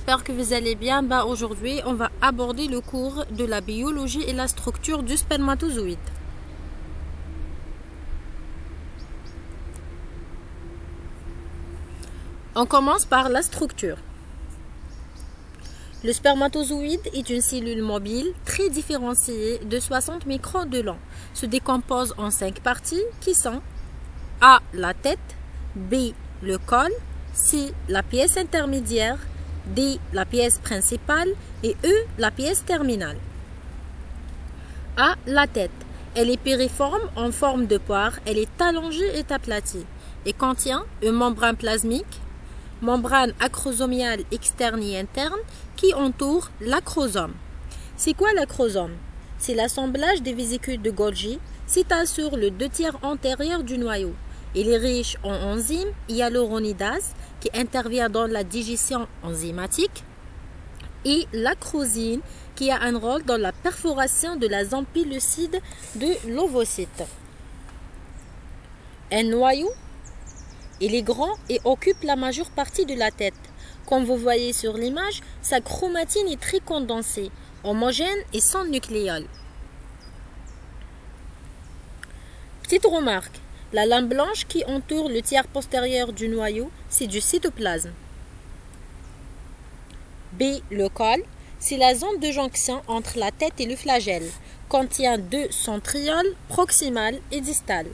j'espère que vous allez bien. Aujourd'hui, on va aborder le cours de la biologie et la structure du spermatozoïde. On commence par la structure. Le spermatozoïde est une cellule mobile très différenciée de 60 microns de long. Se décompose en 5 parties qui sont A. La tête, B. Le col, C. La pièce intermédiaire, D. La pièce principale et E. La pièce terminale. A. La tête. Elle est périforme en forme de poire, elle est allongée et aplatie et contient une membrane plasmique, membrane acrosomiale externe et interne qui entoure l'acrosome. C'est quoi l'acrosome? C'est l'assemblage des vésicules de Golgi situées sur le 2/3 antérieur du noyau. Il est riche en enzymes hyaluronidase qui intervient dans la digestion enzymatique et l'acrosine qui a un rôle dans la perforation de la zone pellucide de l'ovocyte. Un noyau, il est grand et occupe la majeure partie de la tête. Comme vous voyez sur l'image, sa chromatine est très condensée, homogène et sans nucléole. Petite remarque, la lame blanche qui entoure le tiers postérieur du noyau, c'est du cytoplasme. B. Le col, c'est la zone de jonction entre la tête et le flagelle, contient 2 centrioles proximales et distales.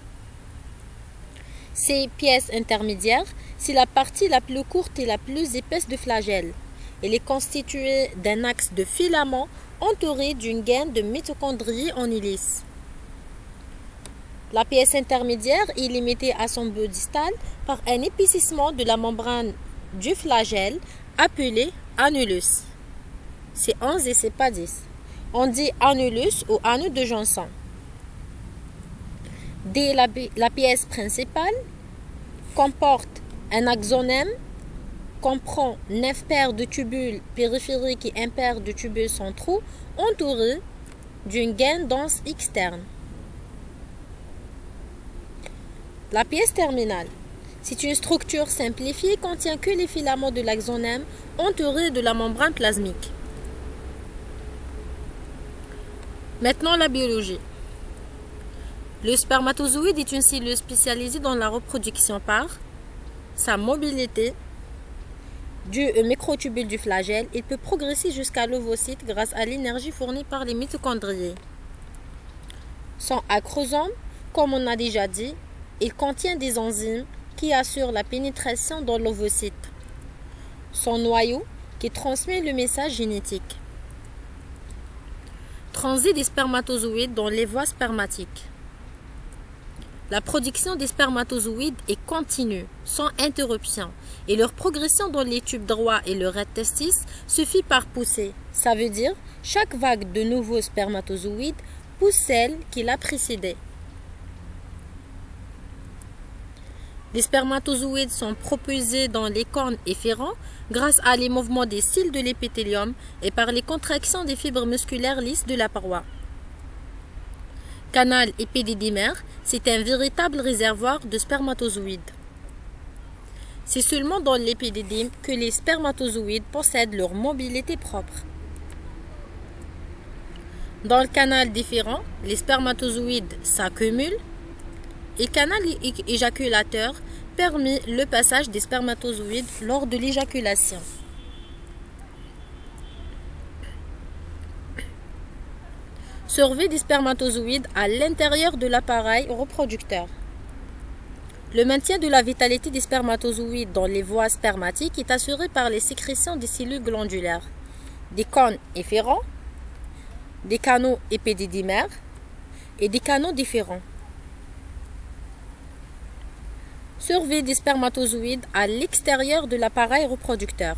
C. Pièce intermédiaire, c'est la partie la plus courte et la plus épaisse du flagelle. Elle est constituée d'un axe de filaments entouré d'une gaine de mitochondries en hélice. La pièce intermédiaire est limitée à son bout distal par un épaississement de la membrane du flagelle appelé annulus. C'est 11 et c'est pas 10. On dit annulus ou anneau de jonction. D. La pièce principale comporte un axonème, comprend 9 paires de tubules périphériques et 1 paire de tubules centraux entourés d'une gaine dense externe. La pièce terminale, c'est une structure simplifiée, contient que les filaments de l'axonème entourés de la membrane plasmique. Maintenant la biologie. Le spermatozoïde est une cellule spécialisée dans la reproduction par sa mobilité. Dû au microtubule du flagelle, il peut progresser jusqu'à l'ovocyte grâce à l'énergie fournie par les mitochondries. Son acrosome, comme on a déjà dit, il contient des enzymes qui assurent la pénétration dans l'ovocyte. Son noyau qui transmet le message génétique. Transit des spermatozoïdes dans les voies spermatiques. La production des spermatozoïdes est continue, sans interruption, et leur progression dans les tubes droits et le recte-testis se fait par poussée. Ça veut dire chaque vague de nouveaux spermatozoïdes pousse celle qui l'a précédée. Les spermatozoïdes sont propulsés dans les cônes efférents grâce à les mouvements des cils de l'épithélium et par les contractions des fibres musculaires lisses de la paroi. Canal épidédimaire, c'est un véritable réservoir de spermatozoïdes. C'est seulement dans l'épidédime que les spermatozoïdes possèdent leur mobilité propre. Dans le canal différent, les spermatozoïdes s'accumulent et le canal éjaculateur permet le passage des spermatozoïdes lors de l'éjaculation. Survie des spermatozoïdes à l'intérieur de l'appareil reproducteur. Le maintien de la vitalité des spermatozoïdes dans les voies spermatiques est assuré par les sécrétions des cellules glandulaires, des cônes efférents, des canaux épidédimaires et des canaux différents. Survie des spermatozoïdes à l'extérieur de l'appareil reproducteur.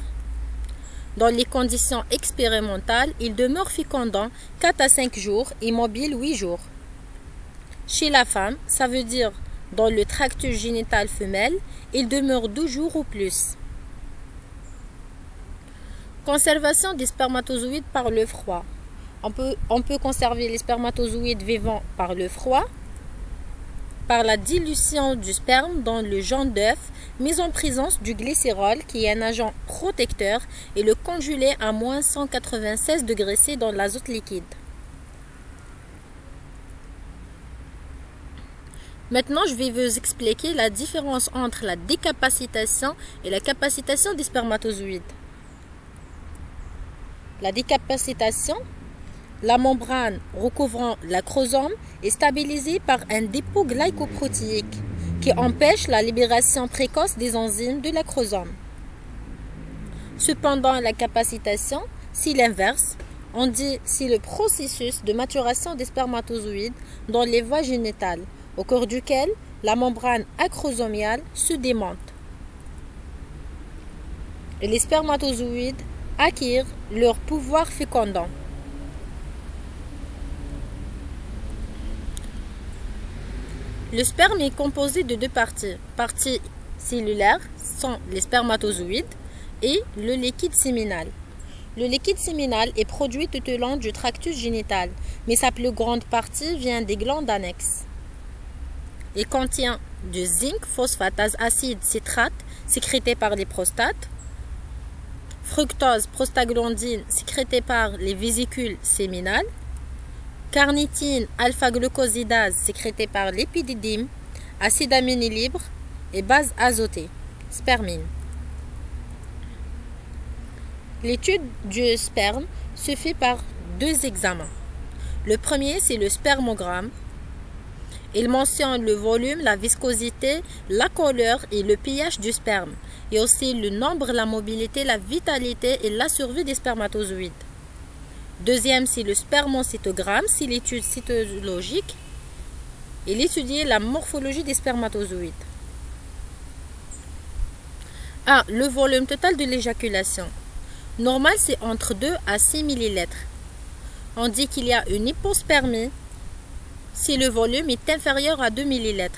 Dans les conditions expérimentales, il demeure fécondant 4 à 5 jours et mobile 8 jours. Chez la femme, ça veut dire dans le tractus génital femelle, il demeure 12 jours ou plus. Conservation des spermatozoïdes par le froid. On peut conserver les spermatozoïdes vivants par le froid par la dilution du sperme dans le jaune d'œuf, mise en présence du glycérol qui est un agent protecteur et le congelé à moins 196 degrés C dans l'azote liquide. Maintenant, je vais vous expliquer la différence entre la décapacitation et la capacitation des spermatozoïdes. La décapacitation, la membrane recouvrant l'acrosome est stabilisée par un dépôt glycoprotéique qui empêche la libération précoce des enzymes de l'acrosome. Cependant, la capacitation, c'est l'inverse. On dit c'est le processus de maturation des spermatozoïdes dans les voies génitales, au cours duquel la membrane acrosomiale se démonte. Et les spermatozoïdes acquièrent leur pouvoir fécondant. Le sperme est composé de deux parties. Partie cellulaire sont les spermatozoïdes et le liquide séminal. Le liquide séminal est produit tout au long du tractus génital, mais sa plus grande partie vient des glandes annexes. Il contient du zinc, phosphatase acide citrate sécrété par les prostates, fructose, prostaglandine sécrétée par les vésicules séminales, carnitine, alpha-glucosidase sécrétée par l'épididyme, acide aminé libre et base azotée, spermine. L'étude du sperme se fait par deux examens. Le premier, c'est le spermogramme. Il mentionne le volume, la viscosité, la couleur et le pH du sperme, et aussi le nombre, la mobilité, la vitalité et la survie des spermatozoïdes. Deuxième, c'est le spermocytogramme, c'est l'étude cytologique. Il étudie la morphologie des spermatozoïdes. Le volume total de l'éjaculation. Normal, c'est entre 2 à 6 ml. On dit qu'il y a une hypospermie si le volume est inférieur à 2 ml.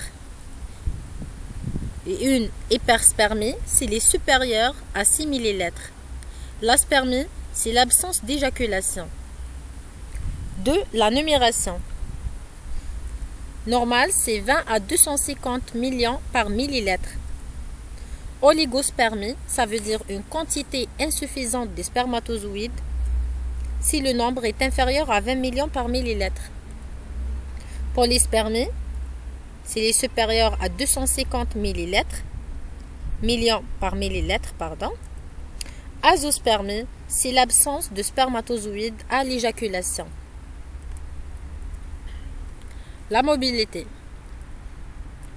Et une hyperspermie s'il est supérieur à 6 ml. L'aspermie, c'est l'absence d'éjaculation. 2. La numération. Normal, c'est 20 à 250 millions par millilitre. Oligospermie, ça veut dire une quantité insuffisante de spermatozoïdes si le nombre est inférieur à 20 millions par millilitre. Polyspermie, s'il est supérieur à 250 millions par millilitre, Azoospermie, c'est l'absence de spermatozoïdes à l'éjaculation. La mobilité.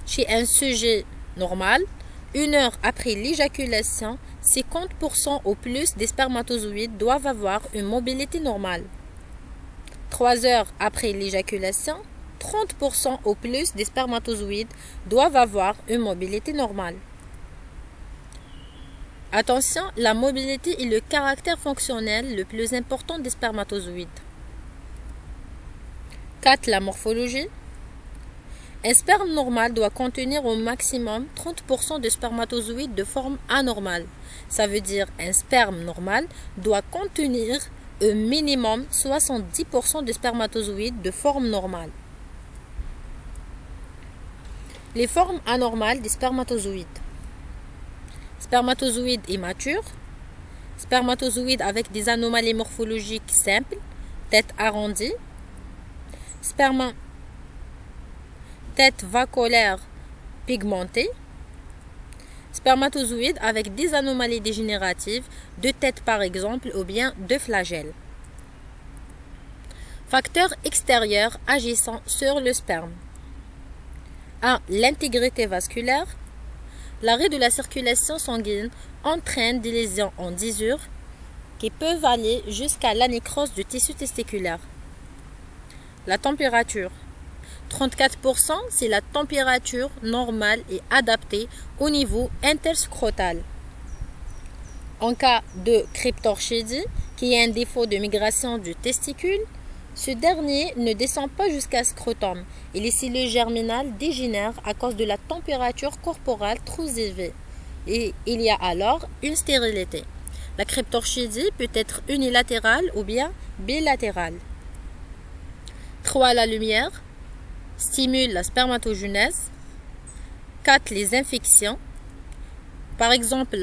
Chez un sujet normal, 1 heure après l'éjaculation, 50% au plus des spermatozoïdes doivent avoir une mobilité normale. 3 heures après l'éjaculation, 30% au plus des spermatozoïdes doivent avoir une mobilité normale. Attention, la mobilité est le caractère fonctionnel le plus important des spermatozoïdes. 4. La morphologie. Un sperme normal doit contenir au maximum 30% de spermatozoïdes de forme anormale. Ça veut dire un sperme normal doit contenir au minimum 70% de spermatozoïdes de forme normale. Les formes anormales des spermatozoïdes. Spermatozoïdes immatures, spermatozoïdes avec des anomalies morphologiques simples, tête arrondie, tête vaculaire pigmentée, spermatozoïdes avec des anomalies dégénératives, de tête par exemple, ou bien de flagelles. Facteurs extérieurs agissant sur le sperme. 1. L'intégrité vasculaire. L'arrêt de la circulation sanguine entraîne des lésions en disure qui peuvent aller jusqu'à la nécrose du tissu testiculaire. La température. 34%, c'est la température normale et adaptée au niveau interscrotal. En cas de cryptorchidie, qui est un défaut de migration du testicule, ce dernier ne descend pas jusqu'à scrotum et les cellules germinales dégénèrent à cause de la température corporelle trop élevée. Et il y a alors une stérilité. La cryptorchidie peut être unilatérale ou bien bilatérale. 3. La lumière. stimule la spermatogenèse. 4. Les infections. Par exemple,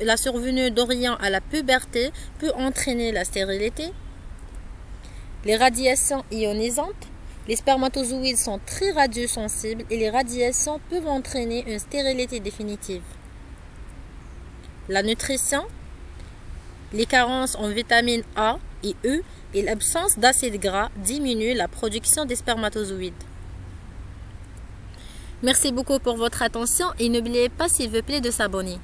la survenue d'Orient à la puberté peut entraîner la stérilité. Les radiations ionisantes. Les spermatozoïdes sont très radiosensibles et les radiations peuvent entraîner une stérilité définitive. La nutrition. Les carences en vitamines A et E et l'absence d'acides gras diminuent la production des spermatozoïdes. Merci beaucoup pour votre attention et n'oubliez pas s'il vous plaît de s'abonner.